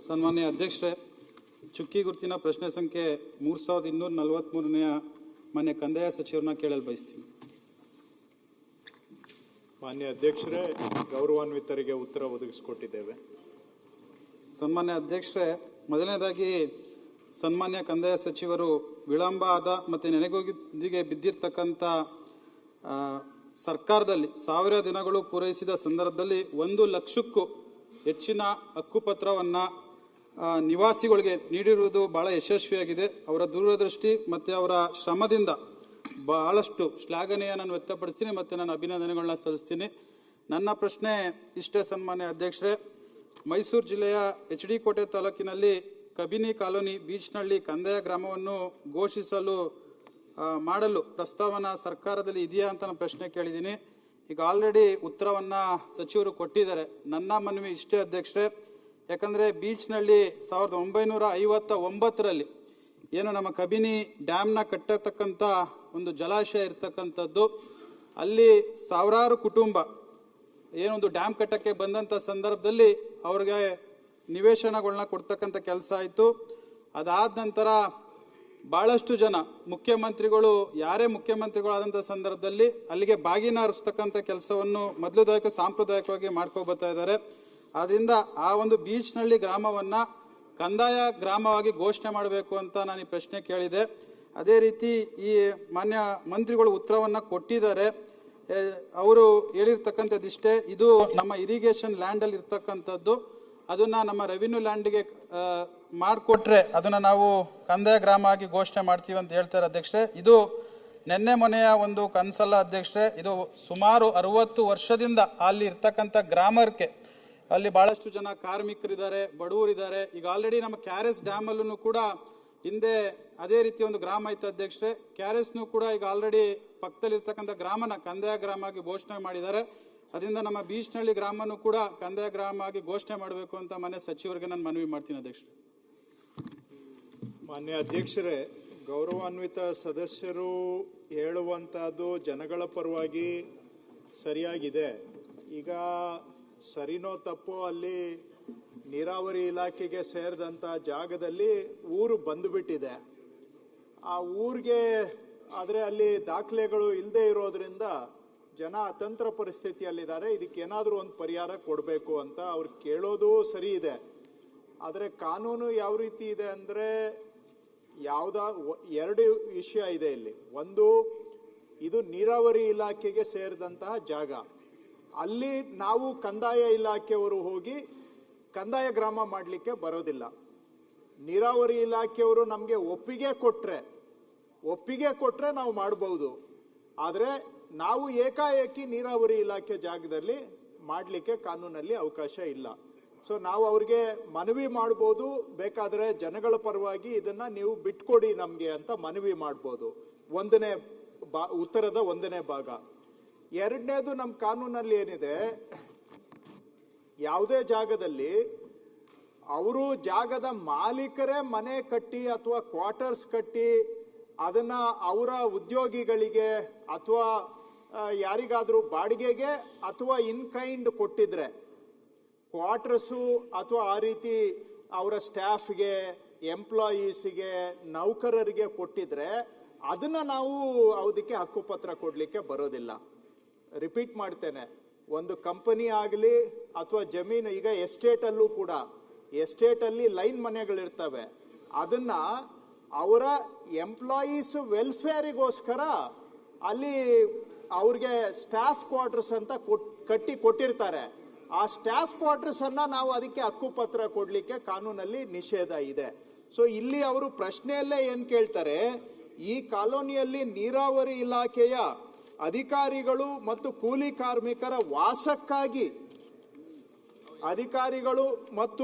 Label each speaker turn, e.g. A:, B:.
A: ಸನ್ಮಾನ್ಯ ಅಧ್ಯಕ್ಷರೇ, ಚುಕ್ಕಿ ಗುರುತಿನ ಪ್ರಶ್ನೆ ಸಂಖ್ಯೆ 3243ನೇ ಮಾನ್ಯ ಕಂದಾಯ ಸಚಿವರನ್ನ ಕೇಳಲು ಬಯಸ್ತೀನಿ.
B: ಮಾನ್ಯ ಅಧ್ಯಕ್ಷರೇ, ಗೌರವಾನ್ವಿತರಿಗೆ ಉತ್ತರ ಒದಗಿಸಿಕೊಟ್ಟಿದ್ದೇವೆ.
A: ಸನ್ಮಾನ್ಯ ಅಧ್ಯಕ್ಷರೇ, ಮೊದಲನೇದಾಗಿ ಸನ್ಮಾನ್ಯ ಕಂದಾಯ ಸಚಿವರು ವಿಳಂಬ ಆದ ಮತ್ತು ನೆನೆಗುದಿಗೆ ಬಿದ್ದಿರ್ತಕ್ಕಂಥ ಸರ್ಕಾರದಲ್ಲಿ 1000 ದಿನಗಳು ಪೂರೈಸಿದ ಸಂದರ್ಭದಲ್ಲಿ 1 ಲಕ್ಷಕ್ಕೂ ಹೆಚ್ಚಿನ ಹಕ್ಕುಪತ್ರವನ್ನು ನಿವಾಸಿಗಳಿಗೆ ನೀಡಿರುವುದು ಬಹಳ ಯಶಸ್ವಿಯಾಗಿದೆ. ಅವರ ದೂರದೃಷ್ಟಿ ಮತ್ತು ಅವರ ಶ್ರಮದಿಂದ ಬಹಳಷ್ಟು ಶ್ಲಾಘನೆಯ ನಾನು ವ್ಯಕ್ತಪಡಿಸ್ತೀನಿ ಮತ್ತು ನಾನು ಅಭಿನಂದನೆಗಳನ್ನ ಸಲ್ಲಿಸ್ತೀನಿ. ನನ್ನ ಪ್ರಶ್ನೆ ಇಷ್ಟೇ ಸನ್ಮಾನ್ಯ ಅಧ್ಯಕ್ಷರೇ, ಮೈಸೂರು ಜಿಲ್ಲೆಯ HD ಕೋಟೆ ತಾಲೂಕಿನಲ್ಲಿ ಕಬಿನಿ ಕಾಲೋನಿ ಬೀಚ್ನಳ್ಳಿ ಕಂದಾಯ ಗ್ರಾಮವನ್ನು ಘೋಷಿಸಲು ಮಾಡಲು ಪ್ರಸ್ತಾವನ ಸರ್ಕಾರದಲ್ಲಿ ಇದೆಯಾ ಅಂತ ನಾನು ಪ್ರಶ್ನೆ ಕೇಳಿದ್ದೀನಿ. ಈಗ ಆಲ್ರೆಡಿ ಉತ್ತರವನ್ನು ಸಚಿವರು ಕೊಟ್ಟಿದ್ದಾರೆ. ನನ್ನ ಮನವಿ ಇಷ್ಟೇ ಅಧ್ಯಕ್ಷರೇ, ಯಾಕಂದರೆ ಬೀಚ್ನಲ್ಲಿ 1959ರಲ್ಲಿ ಏನು ನಮ್ಮ ಕಬಿನಿ ಡ್ಯಾಮ್ನ ಕಟ್ಟತಕ್ಕಂಥ ಒಂದು ಜಲಾಶಯ ಇರ್ತಕ್ಕಂಥದ್ದು, ಅಲ್ಲಿ ಸಾವಿರಾರು ಕುಟುಂಬ ಏನೊಂದು ಡ್ಯಾಮ್ ಕಟ್ಟಕ್ಕೆ ಬಂದಂಥ ಸಂದರ್ಭದಲ್ಲಿ ಅವ್ರಿಗೆ ನಿವೇಶನಗಳನ್ನ ಕೊಡ್ತಕ್ಕಂಥ ಕೆಲಸ ಆಯಿತು. ಅದಾದ ನಂತರ ಭಾಳಷ್ಟು ಜನ ಮುಖ್ಯಮಂತ್ರಿಗಳು ಯಾರೇ ಮುಖ್ಯಮಂತ್ರಿಗಳಾದಂಥ ಸಂದರ್ಭದಲ್ಲಿ ಅಲ್ಲಿಗೆ ಬಾಗಿನ ಹರಿಸ್ತಕ್ಕಂಥ ಕೆಲಸವನ್ನು ಸಾಂಪ್ರದಾಯಿಕವಾಗಿ ಮಾಡ್ಕೊಬರ್ತಾ ಇದ್ದಾರೆ. ಆದ್ದರಿಂದ ಆ ಒಂದು ಬೀಚ್ನಳ್ಳಿ ಗ್ರಾಮವನ್ನು ಕಂದಾಯ ಗ್ರಾಮವಾಗಿ ಘೋಷಣೆ ಮಾಡಬೇಕು ಅಂತ ನಾನು ಈ ಪ್ರಶ್ನೆ ಕೇಳಿದೆ. ಅದೇ ರೀತಿ ಈ ಮಾನ್ಯ ಮಂತ್ರಿಗಳು ಉತ್ತರವನ್ನು ಕೊಟ್ಟಿದ್ದಾರೆ. ಅವರು ಹೇಳಿರ್ತಕ್ಕಂಥದ್ದಿಷ್ಟೇ, ಇದು ನಮ್ಮ ಇರಿಗೇಷನ್ ಲ್ಯಾಂಡಲ್ಲಿ ಇರ್ತಕ್ಕಂಥದ್ದು, ಅದನ್ನು ನಮ್ಮ ರೆವಿನ್ಯೂ ಲ್ಯಾಂಡ್ಗೆ ಮಾಡಿಕೊಟ್ರೆ ಅದನ್ನು ನಾವು ಕಂದಾಯ ಗ್ರಾಮ ಆಗಿ ಘೋಷಣೆ ಮಾಡ್ತೀವಿ ಅಂತ ಹೇಳ್ತಾರೆ ಅಧ್ಯಕ್ಷರೇ. ಇದು ನೆನ್ನೆ ಮೊನೆಯ ಒಂದು ಕನಸಲ್ಲ ಅಧ್ಯಕ್ಷರೇ, ಇದು ಸುಮಾರು 60 ವರ್ಷದಿಂದ ಅಲ್ಲಿ ಇರ್ತಕ್ಕಂಥ ಗ್ರಾಮಕ್ಕೆ ಅಲ್ಲಿ ಭಾಳಷ್ಟು ಜನ ಕಾರ್ಮಿಕರಿದ್ದಾರೆ, ಬಡವರಿದ್ದಾರೆ. ಈಗ ಆಲ್ರೆಡಿ ನಮ್ಮ KRS ಡ್ಯಾಮಲ್ಲೂ ಕೂಡ ಹಿಂದೆ ಅದೇ ರೀತಿ ಒಂದು ಗ್ರಾಮ ಇತ್ತು ಅಧ್ಯಕ್ಷರೇ. KRSನೂ ಕೂಡ ಈಗ ಆಲ್ರೆಡಿ ಪಕ್ಕದಲ್ಲಿರ್ತಕ್ಕಂಥ ಗ್ರಾಮನ ಕಂದಾಯ ಗ್ರಾಮ ಆಗಿ ಘೋಷಣೆ ಮಾಡಿದ್ದಾರೆ. ಅದರಿಂದ ನಮ್ಮ ಬೀಚ್ನಳ್ಳಿ ಗ್ರಾಮನೂ ಕೂಡ ಕಂದಾಯ ಗ್ರಾಮ ಆಗಿ ಘೋಷಣೆ ಮಾಡಬೇಕು ಅಂತ ಮಾನ್ಯ ಸಚಿವರಿಗೆ ನಾನು ಮನವಿ ಮಾಡ್ತೀನಿ ಅಧ್ಯಕ್ಷರೇ.
B: ಮಾನ್ಯ ಅಧ್ಯಕ್ಷರೇ, ಗೌರವಾನ್ವಿತ ಸದಸ್ಯರು ಹೇಳುವಂಥದ್ದು ಜನಗಳ ಪರವಾಗಿ ಸರಿಯಾಗಿದೆ. ಈಗ ಸರಿನೋ ತಪ್ಪೋ ಅಲ್ಲಿ ನೀರಾವರಿ ಇಲಾಖೆಗೆ ಸೇರಿದಂಥ ಜಾಗದಲ್ಲಿ ಊರು ಬಂದುಬಿಟ್ಟಿದೆ. ಆ ಊರಿಗೆ ಆದರೆ ಅಲ್ಲಿ ದಾಖಲೆಗಳು ಇಲ್ಲದೆ ಇರೋದ್ರಿಂದ ಜನ ಅತಂತ್ರ ಪರಿಸ್ಥಿತಿಯಲ್ಲಿದ್ದಾರೆ. ಇದಕ್ಕೆ ಏನಾದರೂ ಒಂದು ಪರಿಹಾರ ಕೊಡಬೇಕು ಅಂತ ಅವ್ರು ಕೇಳೋದು ಸರಿ ಇದೆ. ಆದರೆ ಕಾನೂನು ಯಾವ ರೀತಿ ಇದೆ ಅಂದರೆ ಎರಡು ವಿಷಯ ಇದೆ ಇಲ್ಲಿ. ಒಂದು, ಇದು ನೀರಾವರಿ ಇಲಾಖೆಗೆ ಸೇರಿದಂತಹ ಜಾಗ. ಅಲ್ಲಿ ನಾವು ಕಂದಾಯ ಇಲಾಖೆಯವರು ಹೋಗಿ ಕಂದಾಯ ಗ್ರಾಮ ಮಾಡಲಿಕ್ಕೆ ಬರೋದಿಲ್ಲ. ನೀರಾವರಿ ಇಲಾಖೆಯವರು ನಮಗೆ ಒಪ್ಪಿಗೆ ಕೊಟ್ಟರೆ ನಾವು ಮಾಡ್ಬೋದು. ಆದರೆ ನಾವು ಏಕಾಏಕಿ ನೀರಾವರಿ ಇಲಾಖೆ ಜಾಗದಲ್ಲಿ ಮಾಡಲಿಕ್ಕೆ ಕಾನೂನಲ್ಲಿ ಅವಕಾಶ ಇಲ್ಲ. ಸೊ ನಾವು ಅವ್ರಿಗೆ ಮನವಿ ಮಾಡ್ಬೋದು, ಬೇಕಾದರೆ ಜನಗಳ ಪರವಾಗಿ ಇದನ್ನು ನೀವು ಬಿಟ್ಕೊಡಿ ನಮಗೆ ಅಂತ ಮನವಿ ಮಾಡ್ಬೋದು. ಉತ್ತರದ 1ನೇ ಭಾಗ. 2ನೇದು, ನಮ್ಮ ಕಾನೂನಲ್ಲಿ ಏನಿದೆ, ಯಾವುದೇ ಜಾಗದಲ್ಲಿ ಅವರು ಜಾಗದ ಮಾಲೀಕರೇ ಮನೆ ಕಟ್ಟಿ ಅಥವಾ ಕ್ವಾರ್ಟರ್ಸ್ ಕಟ್ಟಿ ಅದನ್ನು ಅವರ ಉದ್ಯೋಗಿಗಳಿಗೆ ಅಥವಾ ಯಾರಿಗಾದರೂ ಬಾಡಿಗೆಗೆ ಅಥವಾ ಇನ್ ಕೈಂಡ್ ಕೊಟ್ಟಿದ್ರೆ, ಕ್ವಾರ್ಟರ್ಸು ಅಥವಾ ಆ ರೀತಿ ಅವರ ಸ್ಟಾಫ್ಗೆ, ಎಂಪ್ಲಾಯೀಸಿಗೆ, ನೌಕರರಿಗೆ ಕೊಟ್ಟಿದ್ರೆ ಅದನ್ನು ನಾವು ಅದಕ್ಕೆ ಹಕ್ಕುಪತ್ರ ಕೊಡಲಿಕ್ಕೆ ಬರೋದಿಲ್ಲ. ರಿಪೀಟ್ ಮಾಡ್ತೇನೆ, ಒಂದು ಕಂಪನಿ ಆಗಲಿ ಅಥವಾ ಜಮೀನು, ಈಗ ಎಸ್ಟೇಟಲ್ಲೂ ಕೂಡ ಎಸ್ಟೇಟಲ್ಲಿ ಲೈನ್ ಮನೆಗಳಿರ್ತವೆ, ಅದನ್ನು ಅವರ ಎಂಪ್ಲಾಯೀಸ್ ವೆಲ್ಫೇರಿಗೋಸ್ಕರ ಅಲ್ಲಿ ಅವ್ರಿಗೆ ಸ್ಟಾಫ್ ಕ್ವಾರ್ಟರ್ಸ್ ಅಂತ ಕಟ್ಟಿ ಕೊಟ್ಟಿರ್ತಾರೆ. ಆ ಸ್ಟಾಫ್ ಕ್ವಾರ್ಟರ್ಸನ್ನು ನಾವು ಅದಕ್ಕೆ ಹಕ್ಕುಪತ್ರ ಕೊಡಲಿಕ್ಕೆ ಕಾನೂನಲ್ಲಿ ನಿಷೇಧ ಇದೆ. ಸೊ ಇಲ್ಲಿ ಅವರು ಪ್ರಶ್ನೆಯಲ್ಲೇ ಏನು ಕೇಳ್ತಾರೆ, ಈ ಕಾಲೋನಿಯಲ್ಲಿ ನೀರಾವರಿ ಇಲಾಖೆಯ ಅಧಿಕಾರಿಗಳು ಮತ್ತು ಕೂಲಿ ಕಾರ್ಮಿಕರ ವಾಸಕ್ಕಾಗಿ ಅಧಿಕಾರಿಗಳು ಮತ್ತು